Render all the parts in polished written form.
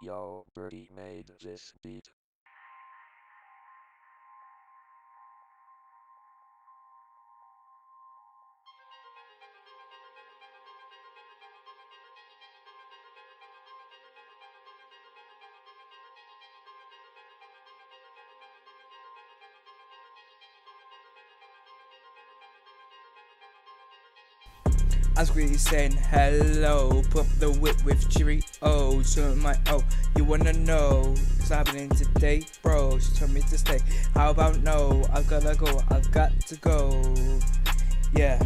Yo, Burtie made this beat. I was really saying hello, put up the whip with Cheerios. So my you wanna know what's happening today, bro? She told me to stay. How about no? I've got to go. Yeah,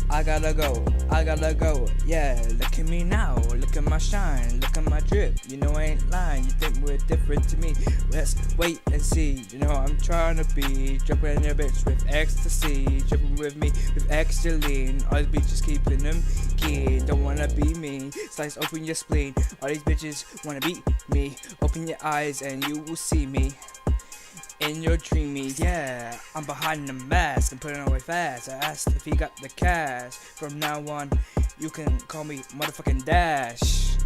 I gotta go. Yeah, look at me now, look at my shine, look at my drip. You know I ain't lying. You think we're different to me? Let's wait and see. You know I'm trying to be jumping in your bitch with ecstasy, jumping with me with extra lean. All these bitches keeping them keen. Don't wanna be me. Slice open your spleen. All these bitches wanna beat me. Open your eyes and you will see me. In your dreamy, yeah, I'm behind the mask and putting away fast. I asked if he got the cash. From now on, you can call me motherfucking Dash.